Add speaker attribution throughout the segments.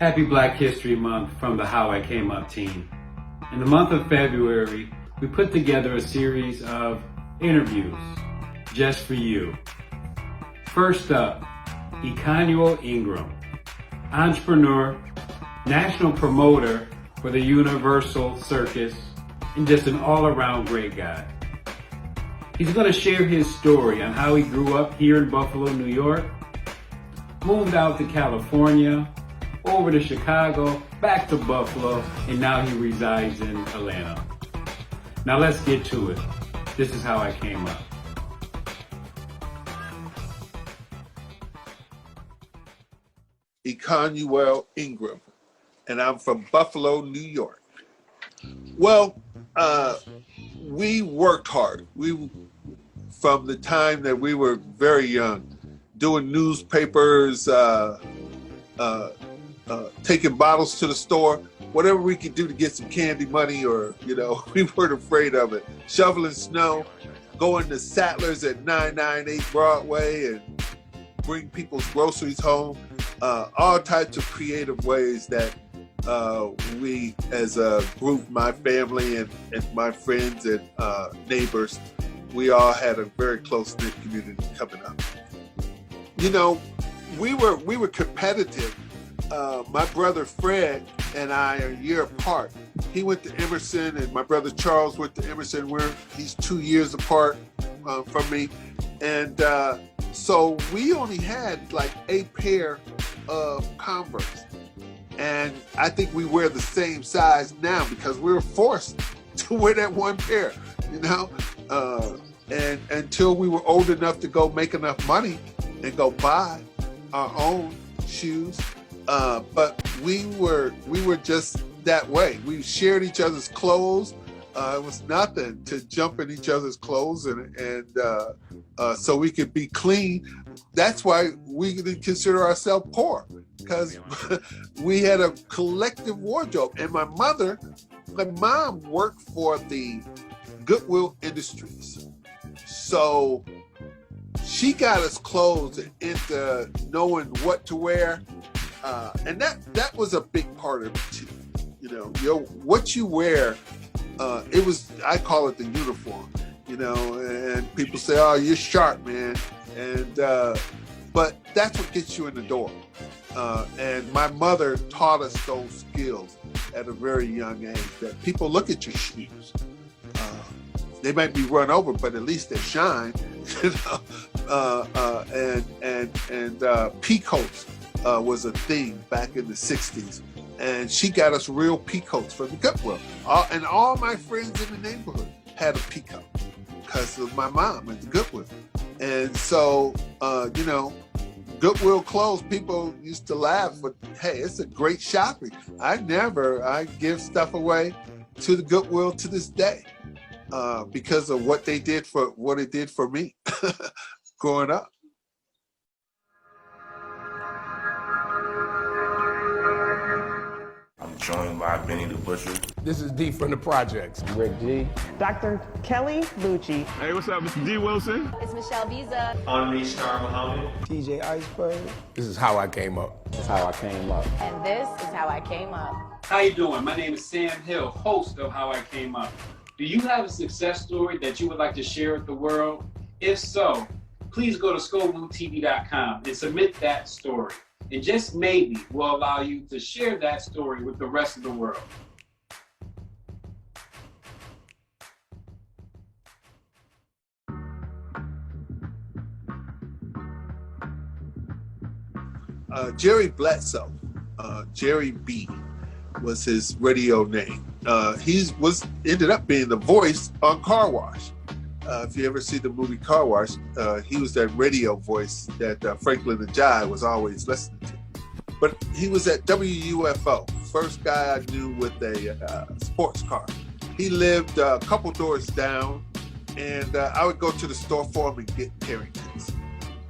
Speaker 1: Happy Black History Month from the How I Came Up team. In the month of February, we put together a series of interviews just for you. First up, Econuel Ingram, entrepreneur, national promoter for the Universal Circus, and just an all-around great guy. He's going to share his story on how he grew up here in Buffalo, New York, moved out to California, over to Chicago, back to Buffalo, and now he resides in Atlanta. Now let's get to it. This is how I came up.
Speaker 2: Econuel Ingram, and I'm from Buffalo, New York. Well, we worked hard. From the time that we were very young, doing newspapers, taking bottles to the store, whatever we could do to get some candy money, or, we weren't afraid of it. Shoveling snow, going to Sattlers at 998 Broadway and bring people's groceries home. All types of creative ways that we as a group, my family and my friends and neighbors, we all had a very close-knit community coming up. We were competitive. My brother Fred and I are a year apart. He went to Emerson, and my brother Charles went to Emerson. He's 2 years apart from me. And so we only had like a pair of Converse. And I think we wear the same size now because we were forced to wear that one pair, and until we were old enough to go make enough money and go buy our own shoes. But we were just that way. We shared each other's clothes. It was nothing to jump in each other's clothes and so we could be clean. That's why we didn't consider ourselves poor, because we had a collective wardrobe. And my mom worked for the Goodwill Industries. So she got us clothes into knowing what to wear. And that was a big part of it too. What you wear, I call it the uniform, and people say, oh, you're sharp, man. And, but that's what gets you in the door. And my mother taught us those skills at a very young age, that people look at your shoes. They might be run over, but at least they shine, and peacoats was a thing back in the 60s. And she got us real peacoats from the Goodwill. And all my friends in the neighborhood had a peacoat because of my mom at the Goodwill. And so, Goodwill clothes, people used to laugh, but hey, it's a great shopping. I give stuff away to the Goodwill to this day because of what it did for me growing up.
Speaker 3: Joined by Benny the Butcher.
Speaker 4: This is D from the Projects.
Speaker 5: Rick G.
Speaker 6: Dr. Kelly Lucci.
Speaker 7: Hey, what's up, Mr. D. Wilson?
Speaker 8: It's Michelle Visa.
Speaker 9: Henri Star Muhammad.
Speaker 5: TJ Iceberg.
Speaker 4: This is how I came up.
Speaker 5: This is how I came up.
Speaker 8: And this is how I came up.
Speaker 1: How you doing? My name is Sam Hill, host of How I Came Up. Do you have a success story that you would like to share with the world? If so, please go to ScoBlueTV.com and submit that story. And just maybe we'll allow you to share that story with the rest of the world.
Speaker 2: Jerry Bledsoe, Jerry B was his radio name. He ended up being the voice on Car Wash. If you ever see the movie Car Wash, he was that radio voice that Franklin Ajayi was always listening to. But he was at WUFO, first guy I knew with a sports car. He lived a couple doors down, and I would go to the store for him and get Carringtons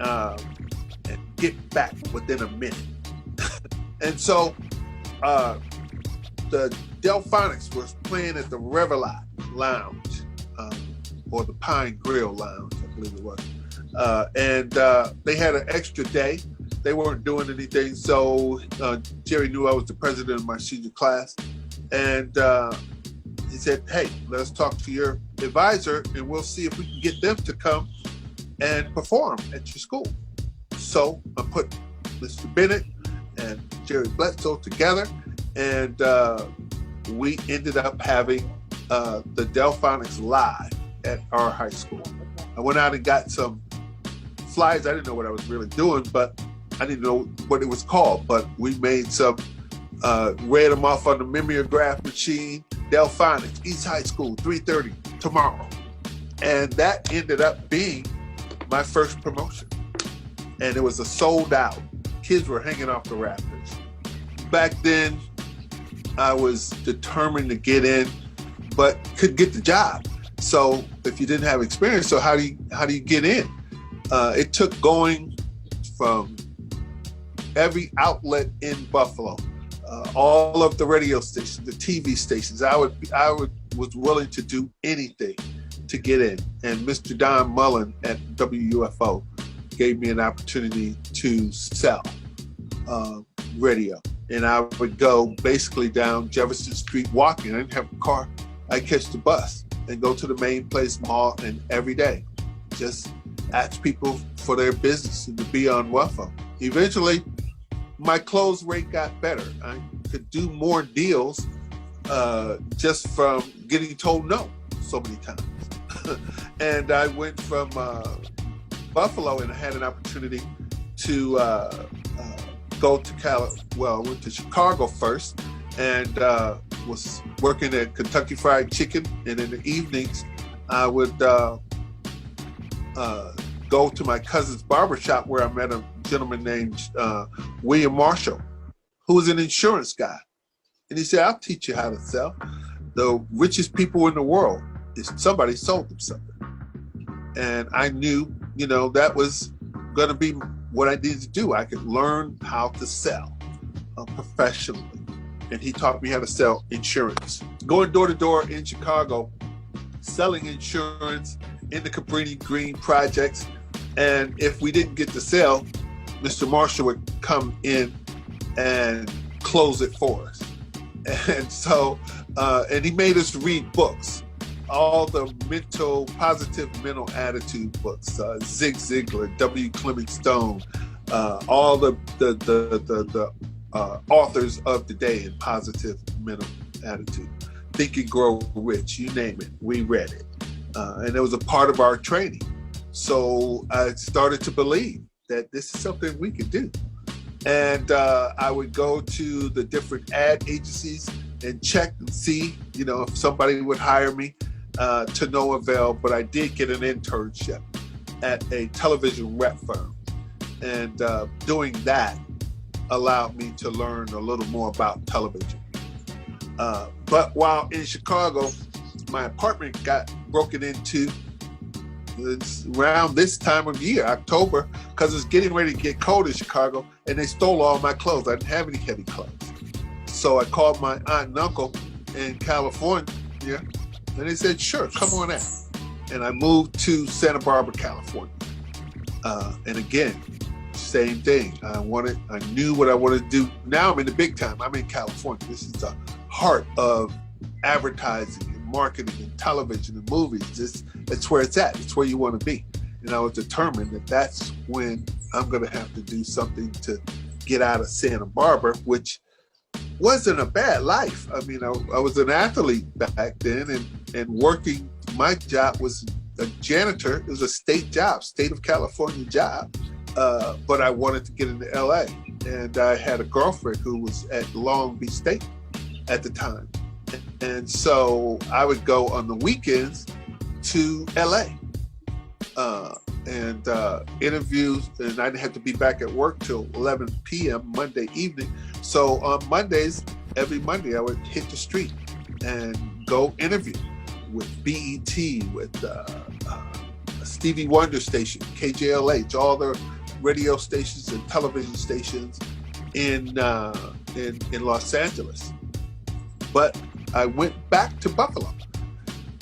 Speaker 2: and get back within a minute. And so the Delphonics was playing at the Reveillot Lounge, or the Pine Grill Lounge, I believe it was. And they had an extra day, they weren't doing anything. So Jerry knew I was the president of my senior class. And he said, hey, let's talk to your advisor and we'll see if we can get them to come and perform at your school. So I put Mr. Bennett and Jerry Bledsoe together, and we ended up having the Delphonics live at our high school. I went out and got some flyers. I didn't know what I was really doing, but I didn't know what it was called. But we made some, read them off on the mimeograph machine. Delphonics, East High School, 3:30 tomorrow. And that ended up being my first promotion. And it was a sold out. Kids were hanging off the rafters. Back then, I was determined to get in, but couldn't get the job. So if you didn't have experience, so how do you get in? It took going from every outlet in Buffalo, all of the radio stations, the TV stations. I was willing to do anything to get in. And Mr. Don Mullen at WUFO gave me an opportunity to sell radio. And I would go basically down Jefferson Street walking. I didn't have a car. I'd catch the bus and go to the main place mall, and every day just ask people for their business and to be on WUFO. Eventually, my close rate got better. I could do more deals just from getting told no so many times. And I went from Buffalo, and I had an opportunity to go to I went to Chicago first, and was working at Kentucky Fried Chicken. And in the evenings, I would go to my cousin's barbershop, where I met a gentleman named William Marshall, who was an insurance guy. And he said, I'll teach you how to sell. The richest people in the world is somebody sold them something. And I knew, that was going to be what I needed to do. I could learn how to sell professionally. And he taught me how to sell insurance. Going door to door in Chicago, selling insurance in the Cabrini Green projects. And if we didn't get the sale, Mr. Marshall would come in and close it for us. And so, and he made us read books, all the positive mental attitude books, Zig Ziglar, W. Clement Stone, all the authors of the day in positive mental attitude. Think and Grow Rich, you name it, we read it. And it was a part of our training. So I started to believe that this is something we could do. And I would go to the different ad agencies and check and see, if somebody would hire me, to no avail. But I did get an internship at a television rep firm. And doing that allowed me to learn a little more about television. But while in Chicago, my apartment got broken into around this time of year, October, because it's getting ready to get cold in Chicago, and they stole all my clothes. I didn't have any heavy clothes. So I called my aunt and uncle in California, and they said, sure, come on out. And I moved to Santa Barbara, California. And again, same thing. I knew what I wanted to do. Now I'm in the big time. I'm in California. This is the heart of advertising and marketing and television and movies. It's where it's at. It's where you want to be. And I was determined that that's when I'm going to have to do something to get out of Santa Barbara, which wasn't a bad life. I mean, I was an athlete back then, and working, my job was a janitor. It was a state job, state of California job. But I wanted to get into LA. And I had a girlfriend who was at Long Beach State at the time. And so I would go on the weekends to LA and interviews, and I didn't have to be back at work till 11 p.m. Monday evening. So on Mondays, every Monday, I would hit the street and go interview with BET, with Stevie Wonder station, KJLH, all the radio stations and television stations in Los Angeles. But I went back to Buffalo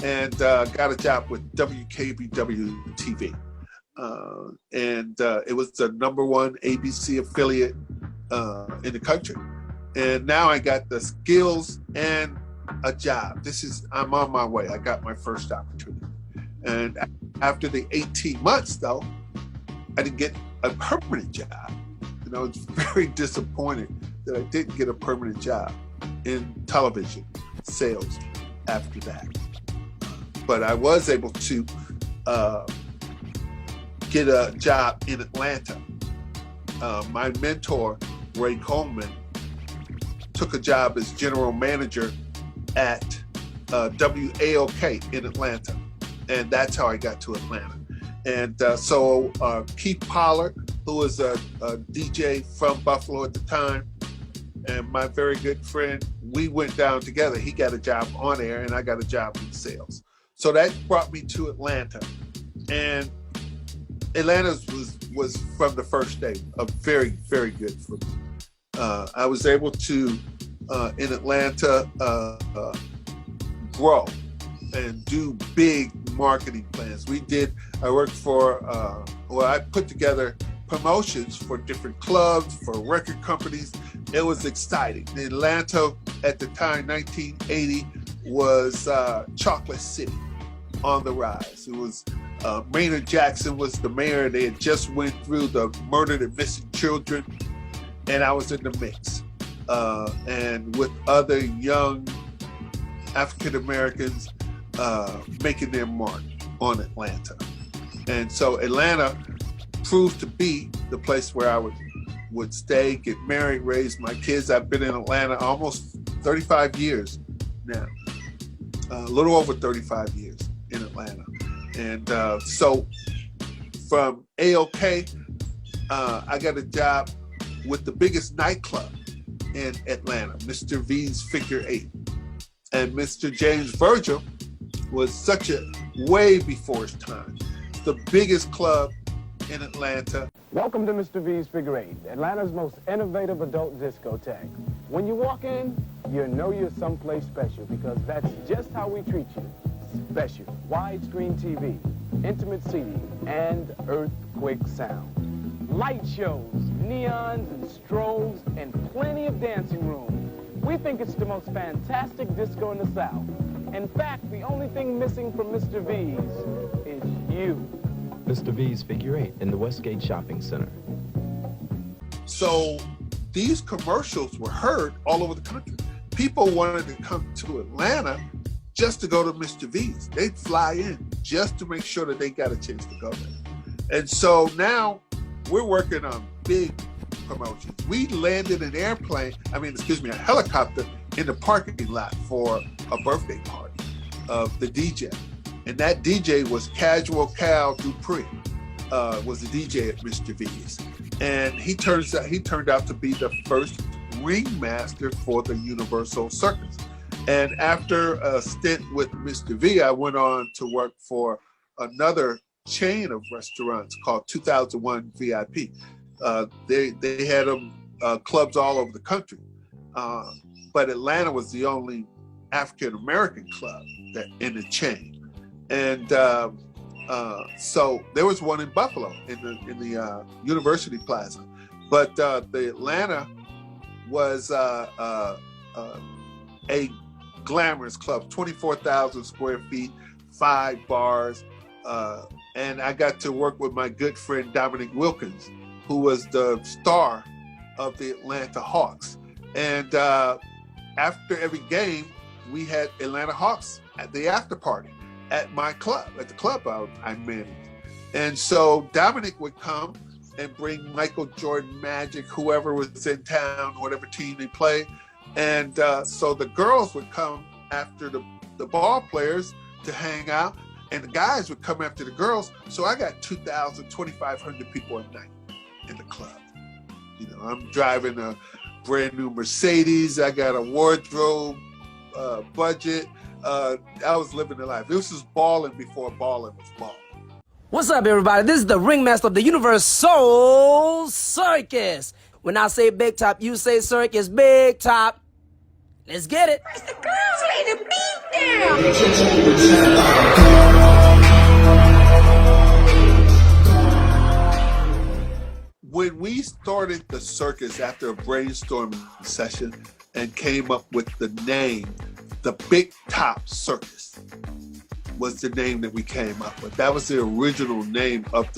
Speaker 2: and got a job with WKBW TV. and it was the #1 ABC affiliate in the country. And now I got the skills and a job. I'm on my way. I got my first opportunity. And after the 18 months, though, I didn't get a permanent job. I was very disappointed that I didn't get a permanent job in television sales after that. But I was able to get a job in Atlanta. My mentor, Ray Coleman, took a job as general manager at WAOK in Atlanta. And that's how I got to Atlanta. And so Keith Pollard, who was a DJ from Buffalo at the time, and my very good friend, we went down together. He got a job on air and I got a job in sales. So that brought me to Atlanta. And Atlanta was from the first day very, very good for me. I was able to, in Atlanta, grow and do big marketing plans. I worked for, I put together promotions for different clubs, for record companies. It was exciting. Atlanta at the time, 1980, was Chocolate City on the rise. It was Maynard Jackson was the mayor. They had just went through the murdered and missing children, and I was in the mix. And with other young African Americans making their mark on Atlanta. And so Atlanta proved to be the place where I would stay, get married, raise my kids. I've been in Atlanta almost 35 years now, a little over 35 years in Atlanta. And so from AOK, I got a job with the biggest nightclub in Atlanta, Mr. V's Figure 8. And Mr. James Virgil was such a way before his time. The biggest club in Atlanta.
Speaker 5: Welcome to Mr. V's Figure 8, Atlanta's most innovative adult discotheque. When you walk in, you know you're someplace special because that's just how we treat you. Special. Widescreen TV, intimate seating, and earthquake sound. Light shows, neons and strobes, and plenty of dancing room. We think it's the most fantastic disco in the South. In fact, the only thing missing from Mr. V's is you.
Speaker 9: Mr. V's Figure 8 in the Westgate Shopping Center.
Speaker 2: So these commercials were heard all over the country. People wanted to come to Atlanta just to go to Mr. V's. They'd fly in just to make sure that they got a chance to go there. And so now we're working on big promotions. We landed a helicopter in the parking lot for a birthday party of the DJ. And that DJ was Casual Cal Dupree, was the DJ at Mr. V's. And he turned out to be the first ringmaster for the Universal Circus. And after a stint with Mr. V, I went on to work for another chain of restaurants called 2001 VIP. They had clubs all over the country, but Atlanta was the only African American club in the chain. And so there was one in Buffalo in the University Plaza, but the Atlanta was a glamorous club, 24,000 square feet, 5 bars, and I got to work with my good friend Dominic Wilkins, who was the star of the Atlanta Hawks. And after every game, we had Atlanta Hawks at the after party at my club, at the club I managed. And so Dominic would come and bring Michael Jordan, Magic, whoever was in town, whatever team they played. And so the girls would come after the ball players to hang out, and the guys would come after the girls. So I got 2,000, 2,500 people a night in the club. You know, I'm driving a brand new Mercedes. I got a wardrobe budget. I was living the life. This was balling before balling was balling.
Speaker 10: What's up, everybody? This is the ringmaster of the Universal Circus. When I say big top, you say circus, big top. Let's get it.
Speaker 8: The girls lay the beat down.
Speaker 2: when we started the circus after a brainstorming session and came up with the name, the Big Top Circus was the name that we came up with. That was the original name of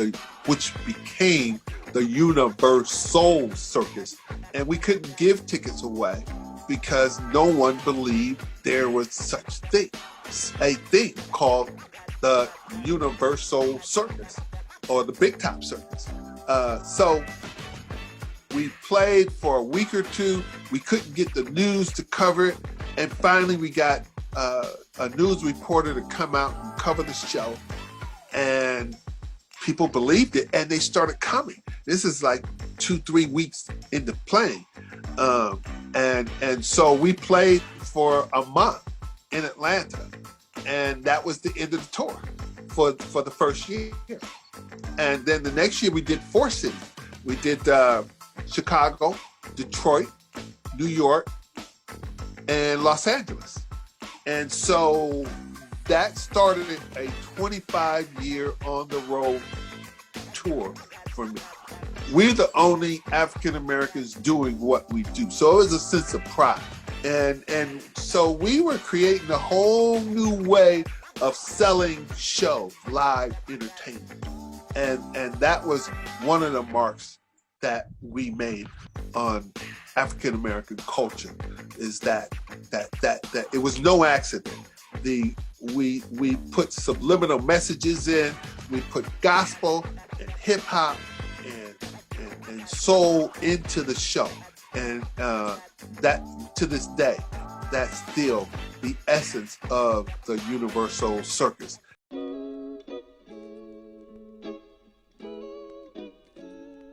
Speaker 2: which became the Universal Circus. And we couldn't give tickets away because no one believed there was such a thing called the Universal Circus or the Big Top Circus. So we played for a week or two. We couldn't get the news to cover it. And finally we got a news reporter to come out and cover the show. And people believed it and they started coming. This is like 2-3 weeks into playing. And so we played for a month in Atlanta. And that was the end of the tour for the first year. And then the next year we did 4 cities. We did Chicago, Detroit, New York, and Los Angeles. And so that started a 25-year on the road tour for me. We're the only African Americans doing what we do. So it was a sense of pride. And so we were creating a whole new way of selling shows, live entertainment. And that was one of the marks that we made on African American culture, is that it was no accident. We put subliminal messages in, we put gospel and hip hop and soul into the show. And that to this day, that's still the essence of the Universal Circus.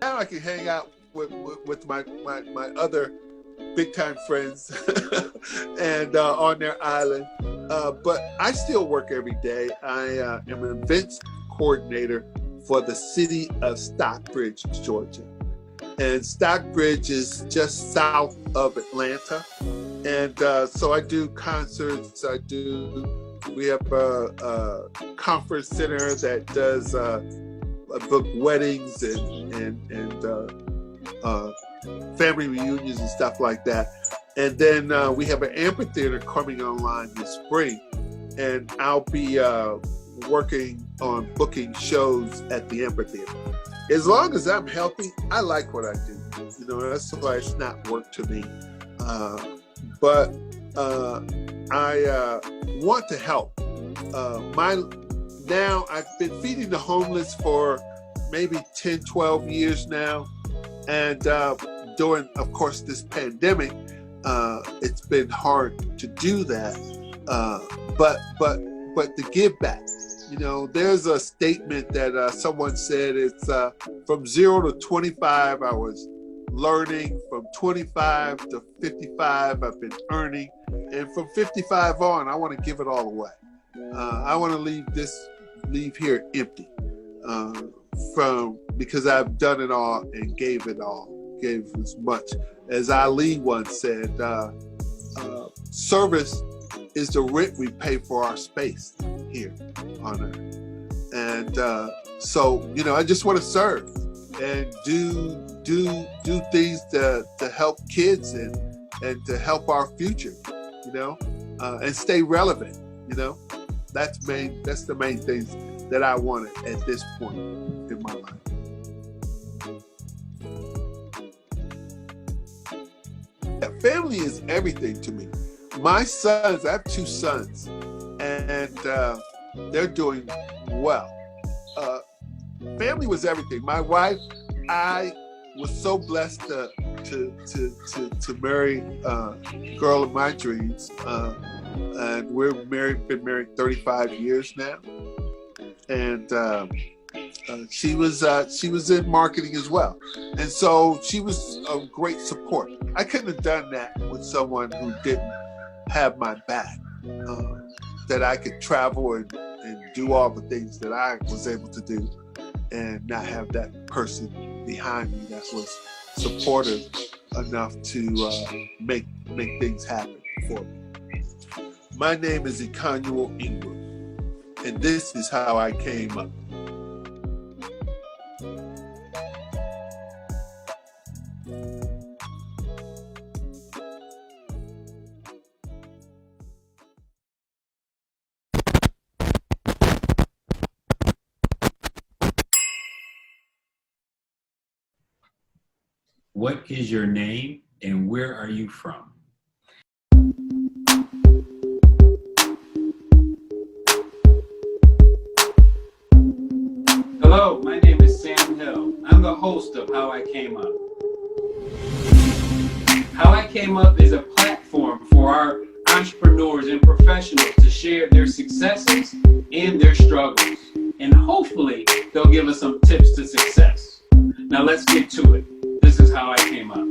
Speaker 2: Now I can hang out with my other big time friends and on their island. But I still work every day. I am an events coordinator for the city of Stockbridge, Georgia. And Stockbridge is just south of Atlanta. And so I do concerts. We have a conference center that does book weddings and family reunions and stuff like that. And then we have an amphitheater coming online this spring, and I'll be working on booking shows at the amphitheater. As long as I'm healthy, I like what I do. You know, that's why it's not work to me. But I want to help. Now I've been feeding the homeless for maybe 10, 12 years now. And during, of course, this pandemic, it's been hard to do that. But to give back. You know, there's a statement that someone said, it's from 0 to 25, I was learning. From 25 to 55, I've been earning. And from 55 on, I want to give it all away. I want to leave here empty because I've done it all and gave it all, gave as much. As Ali once said, service is the rent we pay for our space here on earth. And so, you know, I just want to serve and do things to help kids and to help our future, you know, and stay relevant, you know. That's the main things that I wanted at this point in my life. Yeah, family is everything to me. My sons, I have 2 sons, and they're doing well. Family was everything. My wife, I was so blessed to marry a girl of my dreams, and been married 35 years now. And she was in marketing as well, and so she was a great support. I couldn't have done that with someone who didn't have my back, that I could travel and do all the things that I was able to do and not have that person behind me that was supportive enough to make things happen for me. My name is Econuel Ingram, and this is how I came up.
Speaker 1: What is your name and where are you from? Hello, my name is Sam Hill. I'm the host of How I Came Up. How I Came Up is a platform for our entrepreneurs and professionals to share their successes and their struggles. And hopefully, they'll give us some tips to success. Now let's get to it. This is How I Came Up.